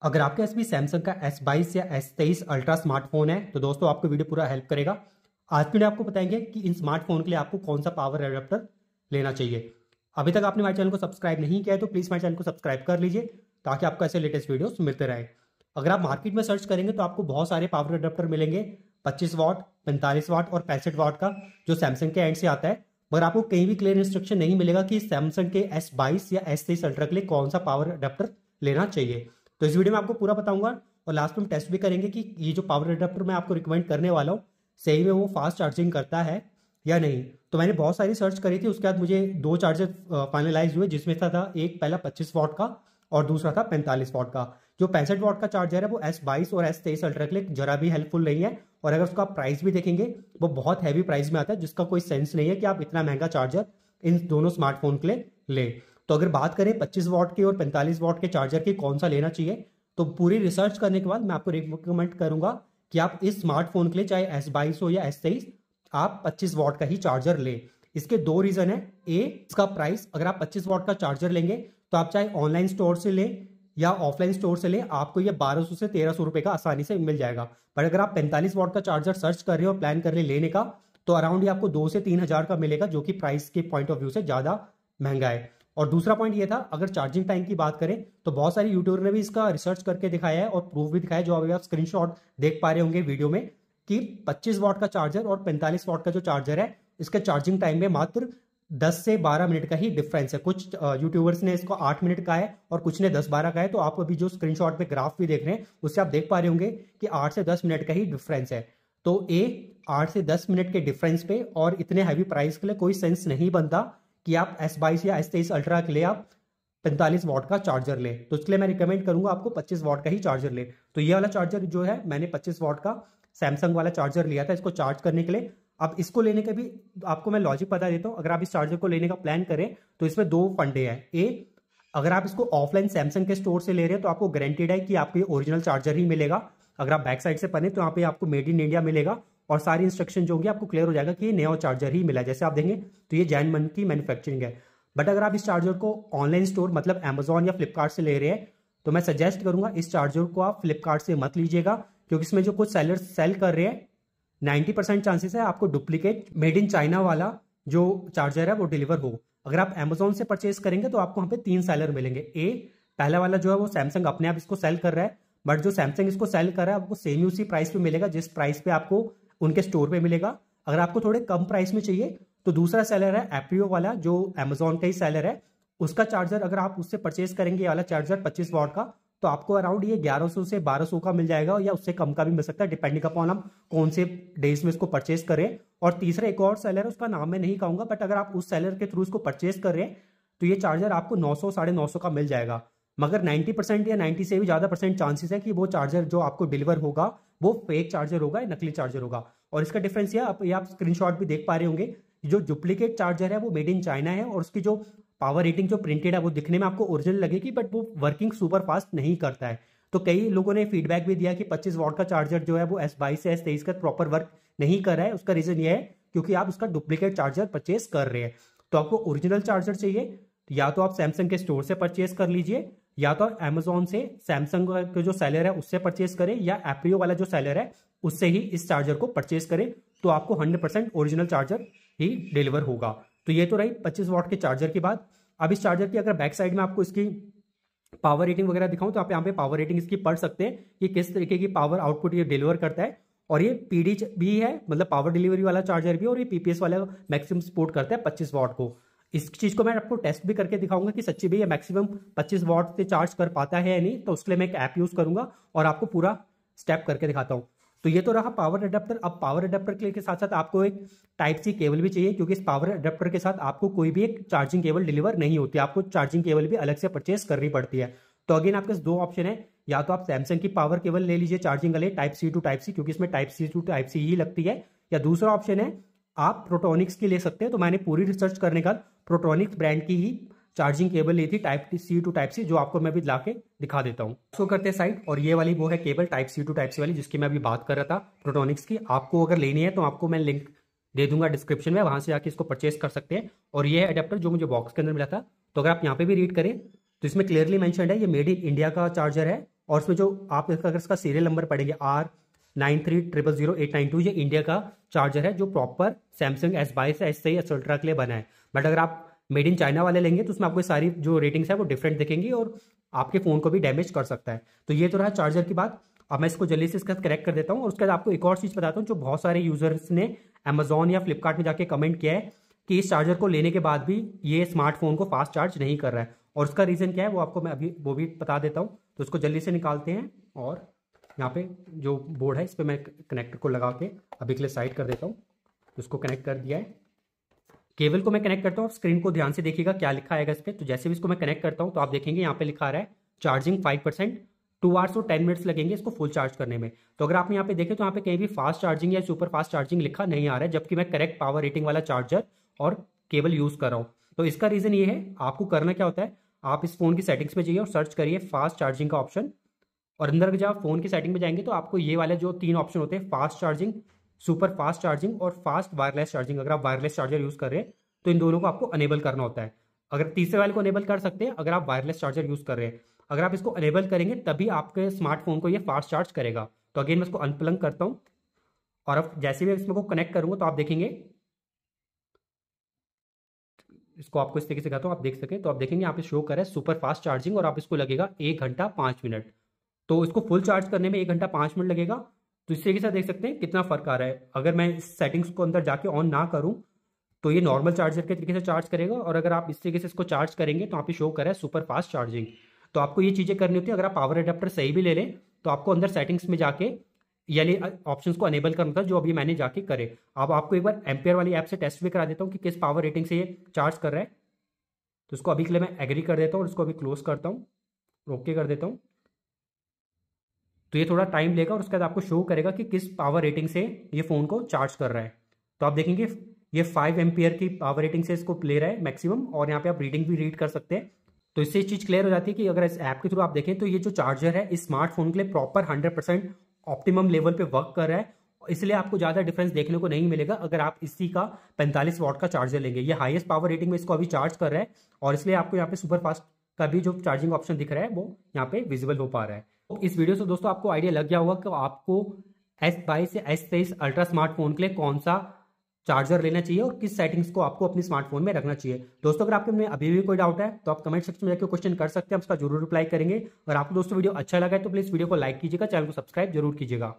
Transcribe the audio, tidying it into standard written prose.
अगर आपके पास भी सैमसंग का S22 या S23 अल्ट्रा स्मार्टफोन है तो दोस्तों आपको वीडियो पूरा हेल्प करेगा। आज की वीडियो आपको बताएंगे कि इन स्मार्टफोन के लिए आपको कौन सा पावर एडेप्टर लेना चाहिए। अभी तक आपने हमारे चैनल को सब्सक्राइब नहीं किया है तो प्लीज़ हमारे चैनल को सब्सक्राइब कर लीजिए ताकि आपको ऐसे लेटेस्ट वीडियोस मिलते रहे। अगर आप मार्केट में सर्च करेंगे तो आपको बहुत सारे पावर एडेप्टर मिलेंगे, 25 वाट, 45 वाट और 65 वाट का, जो सैमसंग के एंड से आता है। मगर आपको कहीं भी क्लियर इंस्ट्रक्शन नहीं मिलेगा कि सैमसंग के S22 या S23 अल्ट्रा के लिए कौन सा पावर एडेप्टर लेना चाहिए। तो इस वीडियो में आपको पूरा बताऊंगा और लास्ट में हम टेस्ट भी करेंगे कि ये जो पावर एडेप्टर मैं आपको रिकमेंड करने वाला हूँ सही में वो फास्ट चार्जिंग करता है या नहीं। तो मैंने बहुत सारी सर्च करी थी, उसके बाद मुझे दो चार्जर फाइनलाइज हुए, जिसमें था एक पहला 25 वाट का और दूसरा था 45 वाट का। जो 65 वाट का चार्जर है वो S22 और S23 अल्ट्रा के लिए जरा भी हेल्पफुल नहीं है, और अगर उसका प्राइस भी देखेंगे वो बहुत हैवी प्राइस में आता है, जिसका कोई सेंस नहीं है कि आप इतना महंगा चार्जर इन दोनों स्मार्टफोन के लिए ले। तो अगर बात करें 25 वाट के और 45 वाट के चार्जर की कौन सा लेना चाहिए, तो पूरी रिसर्च करने के बाद मैं आपको रिकमेंड करूंगा कि आप इस स्मार्टफोन के लिए चाहे S22 हो या S23 आप 25 वाट का ही चार्जर ले। इसके दो रीजन है। इसका प्राइस, अगर आप 25 वाट का चार्जर लेंगे तो आप चाहे ऑनलाइन स्टोर से ले या ऑफलाइन स्टोर से ले, आपको ये 1200 से 1300 रुपए का आसानी से मिल जाएगा। पर अगर आप 45 वाट का चार्जर सर्च कर रहे हो, प्लान कर रहे लेने का, तो अराउंड ये आपको 2 से 3 हजार का मिलेगा, जो कि प्राइस के पॉइंट ऑफ व्यू से ज्यादा महंगा है। और दूसरा पॉइंट ये था, अगर चार्जिंग टाइम की बात करें तो बहुत सारे यूट्यूबर ने भी इसका रिसर्च करके दिखाया है और प्रूफ भी दिखाया है, जो अभी आप स्क्रीनशॉट देख पा रहे होंगे वीडियो में, कि 25 वाट का चार्जर और 45 वाट का जो चार्जर है इसके चार्जिंग टाइम में मात्र 10 से 12 मिनट का ही डिफरेंस है। कुछ यूट्यूबर्स ने इसको 8 मिनट का है और कुछ ने 10-12 का है। तो आप अभी जो स्क्रीनशॉट पे ग्राफ भी देख रहे हैं उससे आप देख पा रहे होंगे कि 8 से 10 मिनट का ही डिफरेंस है। तो 8 से 10 मिनट के डिफरेंस पे और इतने हैवी प्राइस के लिए कोई सेंस नहीं बनता कि आप S22 या S23 अल्ट्रा के लिए आप 45 वाट का चार्जर ले। तो इसके लिए मैं रिकमेंड करूंगा आपको 25 वाट का ही चार्जर ले। तो ये वाला चार्जर जो है, मैंने 25 वाट का सैमसंग वाला चार्जर लिया था इसको चार्ज करने के लिए। अब इसको लेने के भी आपको मैं लॉजिक बता देता हूं। अगर आप इस चार्जर को लेने का प्लान करें तो इसमें दो फंडे हैं। अगर आप इसको ऑफलाइन सैमसंग के स्टोर से ले रहे हैं तो आपको गारंटेड है कि आपको ओरिजिनल चार्जर ही मिलेगा। अगर आप बैक साइड से पढ़े तो यहाँ पे आपको मेड इन इंडिया मिलेगा और सारी इंस्ट्रक्शन जो होंगी आपको क्लियर हो जाएगा कि ये नया चार्जर ही मिला। जैसे आप देंगे तो ये जैन मन की मैन्युफैक्चरिंग है। बट अगर आप इस चार्जर को ऑनलाइन स्टोर मतलब अमेजॉन या फ्लिपकार्ट से ले रहे हैं तो मैं सजेस्ट करूंगा इस चार्जर को आप फ्लिपकार्ट से मत लीजिएगा, क्योंकि इसमें जो कुछ सेलर्स सेल कर रहे हैं 90% चांसेस है आपको डुप्लीकेट मेड इन चाइना वाला जो चार्जर है वो डिलीवर हो। अगर आप अमेजोन से परचेस करेंगे तो आपको वहां पे 3 सेलर मिलेंगे। पहला वाला जो है वो सैमसंग अपने आप इसको सेल कर रहा है, बट जो सैमसंग इसको सेल कर रहा है आपको सेम उसी प्राइस पे मिलेगा जिस प्राइस पे आपको उनके स्टोर पे मिलेगा। अगर आपको थोड़े कम प्राइस में चाहिए तो दूसरा सेलर है एप्रियो वाला, जो अमेजोन का ही सेलर है। उसका चार्जर अगर आप उससे परचेस करेंगे, ये वाला चार्जर 25 वाट का, तो आपको अराउंड ये 1100 से 1200 का मिल जाएगा, या उससे कम का भी मिल सकता है, डिपेंडिंग अपॉन हम कौन से डेज में इसको परचेस करें। और तीसरा एक और सेलर है, उसका नाम मैं नहीं कहूंगा, बट अगर आप उस सेलर के थ्रू इसको परचेस कर रहे हैं तो ये चार्जर आपको 900 950 का मिल जाएगा। मगर 90% या 90 से भी ज्यादा परसेंट चांसेस है कि वो चार्जर जो आपको डिलीवर होगा वो फेक चार्जर होगा या नकली चार्जर होगा। और इसका डिफरेंस ये आप स्क्रीनशॉट भी देख पा रहे होंगे, जो डुप्लीकेट चार्जर है वो मेड इन चाइना है और उसकी जो पावर रेटिंग जो प्रिंटेड है वो दिखने में आपको ओरिजिनल लगेगी, बट वो वर्किंग सुपर फास्ट नहीं करता है। तो कई लोगों ने फीडबैक भी दिया कि 25 वाट का चार्जर जो है वो S22 से S23 का प्रॉपर वर्क नहीं कर रहा है। उसका रीजन ये है क्योंकि आप उसका डुप्लीकेट चार्जर परचेस कर रहे हैं। तो आपको ओरिजिनल चार्जर चाहिए या तो आप सैमसंग के स्टोर से परचेस कर लीजिए, या तो अमेजोन से सैमसंग के जो सेलर है उससे परचेस करें, या एप्रियो वाला जो सेलर है उससे ही इस चार्जर को परचेस करें, तो आपको 100% ओरिजिनल चार्जर ही डिलीवर होगा। तो ये तो रही 25 वाट के चार्जर की बात। अब इस चार्जर की अगर बैक साइड में आपको इसकी पावर रेटिंग वगैरह दिखाऊं तो आप यहाँ पे पावर रेटिंग इसकी पढ़ सकते हैं कि किस तरीके की पावर आउटपुट ये डिलीवर करता है। और ये पीडी भी है, मतलब पावर डिलीवरी वाला चार्जर भी, और ये पीपीएस वाला मैक्सिमम सपोर्ट करता है 25 वाट को। इस चीज को मैं आपको टेस्ट भी करके दिखाऊंगा कि सच्ची भी ये मैक्सिमम 25 वाट से चार्ज कर पाता है या नहीं। तो उसके लिए मैं एक ऐप यूज करूंगा और आपको पूरा स्टेप करके दिखाता हूँ। तो ये तो रहा पावर अडेप्टर। अब पावर अडेप्टर के साथ साथ आपको एक टाइप सी केबल भी चाहिए, क्योंकि इस पावर अडेप्टर के साथ आपको कोई भी एक चार्जिंग केबल डिलीवर नहीं होती, आपको चार्जिंग केबल भी अलग से परचेस करनी पड़ती है। तो अगेन आपके पास दो ऑप्शन है, या तो आप सैमसंग की पावर केबल ले लीजिए चार्जिंग वाले type C to type C, क्योंकि इसमें type C to type C ही लगती है, या दूसरा ऑप्शन है आप प्रोटोनिक्स की ले सकते हैं। तो मैंने पूरी रिसर्च करने का प्रोटोनिक्स ब्रांड की ही चार्जिंग केबल ली थी type C to type C, जो आपको मैं भी ला के दिखा देता हूँ। सो करते हैं साइड, और ये वाली वो है cable type C to type C वाली जिसकी मैं अभी बात कर रहा था प्रोटोनिक्स की। आपको अगर लेनी है तो आपको मैं लिंक दे दूंगा डिस्क्रिप्शन में, वहां से जाके इसको परचेस कर सकते हैं। और ये अडेप्टर जो मुझे बॉक्स के अंदर मिला था, तो अगर आप यहाँ पे भी रीड करें तो इसमें क्लियरली मेंशन्ड है ये मेड इन इंडिया का चार्जर है और उसमें जो आप अगर इसका सीरियल नंबर पढ़ेंगे R93000892, ये इंडिया का चार्जर है जो प्रॉपर सैमसंग S22 से S23 अल्ट्रा के लिए बना है। बट अगर आप मेड इन चाइना वाले लेंगे तो उसमें आपको सारी जो रेटिंग्स है वो डिफरेंट दिखेंगी और आपके फ़ोन को भी डैमेज कर सकता है। तो ये तो रहा चार्जर की बात। अब मैं इसको जल्दी से इसका कनेक्ट कर देता हूँ और उसके बाद आपको एक और चीज़ बताता हूँ जो बहुत सारे यूजर्स ने अमेजोन या फ्लिपकार्ट में जाके कमेंट किया है कि इस चार्जर को लेने के बाद भी ये स्मार्टफोन को फास्ट चार्ज नहीं कर रहा है, और उसका रीज़न क्या है वो आपको मैं अभी वो भी बता देता हूँ। तो उसको जल्दी से निकालते हैं और यहाँ पे जो बोर्ड है इस पर मैं कनेक्टर को लगा के अभी के लिए साइड कर देता हूँ। उसको कनेक्ट कर दिया है, केबल को मैं कनेक्ट करता हूँ। स्क्रीन को ध्यान से देखिएगा क्या लिखा आएगा इस पर। तो जैसे भी इसको मैं कनेक्ट करता हूँ तो आप देखेंगे यहाँ पे लिखा आ रहा है चार्जिंग 5%, 2 आवर्स और 10 मिनट्स लगेंगे इसको फुल चार्ज करने में। तो अगर आप यहाँ पे देखें तो यहाँ पे कहीं भी फास्ट चार्जिंग या सुपर फास्ट चार्जिंग लिखा नहीं आ रहा है, जबकि मैं करेक्ट पावर रेटिंग वाला चार्जर और केबल यूज़ कर रहा हूँ। तो इसका रीज़न ये है, आपको करना क्या होता है, आप इस फोन की सेटिंग्स में जाइए और सर्च करिए फास्ट चार्जिंग का ऑप्शन, और अंदर जब आप फोन की सेटिंग में जाएंगे तो आपको ये वाले जो 3 ऑप्शन होते हैं, fast charging, super fast charging और फास्ट वायरलेस चार्जिंग, अगर आप वायरलेस चार्जर यूज़ कर रहे हैं तो इन दोनों को आपको अनेबल करना होता है। अगर तीसरे वाले को अनेबल कर सकते हैं अगर आप वायरलेस चार्जर यूज़ कर रहे हैं। अगर आप इसको अनेबल करेंगे तभी आपके स्मार्टफोन को ये फास्ट चार्ज करेगा। तो अगेन मैं इसको अनप्लग करता हूँ और अब जैसे भी इसमें को कनेक्ट करूँगा तो आप देखेंगे, इसको आपको इस तरीके से कहता हूँ आप देख सकें, तो आप देखेंगे यहाँ पे शो कर रहा है सुपर फास्ट चार्जिंग और आप इसको लगेगा 1 घंटा 5 मिनट। तो इसको फुल चार्ज करने में 1 घंटा 5 मिनट लगेगा। तो इस तरीके से देख सकते हैं कितना फर्क आ रहा है। अगर मैं इस सेटिंग्स को अंदर जाके ऑन ना करूँ तो ये नॉर्मल चार्जर के तरीके से चार्ज करेगा, और अगर आप इस तरीके से इसको चार्ज करेंगे तो यहाँ पे शो कर रहा है सुपर फास्ट चार्जिंग। तो आपको ये चीज़ें करनी होती है। अगर आप पावर अडेप्टर सही भी ले लें तो आपको अंदर सेटिंग्स में जाके ये ऑप्शंस को अनेबल करना था जो अभी मैंने जाके करे। अब आपको एक बार एम्पियर वाली ऐप से टेस्ट भी करा देता हूँ कि किस पावर रेटिंग से ये चार्ज कर रहा है। तो इसको अभी के लिए मैं एग्री कर देता हूँ और इसको अभी क्लोज करता हूँ, ओके कर देता हूँ। तो ये थोड़ा टाइम लेगा और उसके बाद आपको शो करेगा कि किस पावर रेटिंग से ये फ़ोन को चार्ज कर रहा है। तो आप देखेंगे ये 5 एम्पियर की पावर रेटिंग से इसको ले रहा है मैक्सिमम, और यहाँ पे आप रीडिंग भी रीड कर सकते हैं। तो इससे चीज़ क्लियर हो जाती है कि अगर इस ऐप के थ्रू आप देखें तो ये जो चार्जर है इस स्मार्टफोन के लिए प्रॉपर 100% ऑप्टिमम लेवल पे वर्क कर रहा है। इसलिए आपको ज़्यादा डिफरेंस देखने को नहीं मिलेगा अगर आप इसी का 45 वाट का चार्जर लेंगे। ये हाईएस्ट पावर रेटिंग में इसको अभी चार्ज कर रहा है, और इसलिए आपको यहाँ पे सुपर फास्ट का भी जो चार्जिंग ऑप्शन दिख रहा है वो यहाँ पे विजिबल हो पा रहा है। तो इस वीडियो से दोस्तों आपको आइडिया लग गया होगा कि आपको S22 या S23 अल्ट्रा स्मार्टफोन के लिए कौन सा चार्जर लेना चाहिए और किस सेटिंग्स को आपको अपने स्मार्टफोन में रखना चाहिए। दोस्तों अगर आपके में अभी भी कोई डाउट है तो आप कमेंट सेक्शन में जाकर क्वेश्चन कर सकते हैं, हम उसका जरूर रिप्लाई करेंगे। और आपको दोस्तों वीडियो अच्छा लगा है तो प्लीज़ वीडियो को लाइक कीजिएगा, चैनल को सब्सक्राइब जरूर कीजिएगा।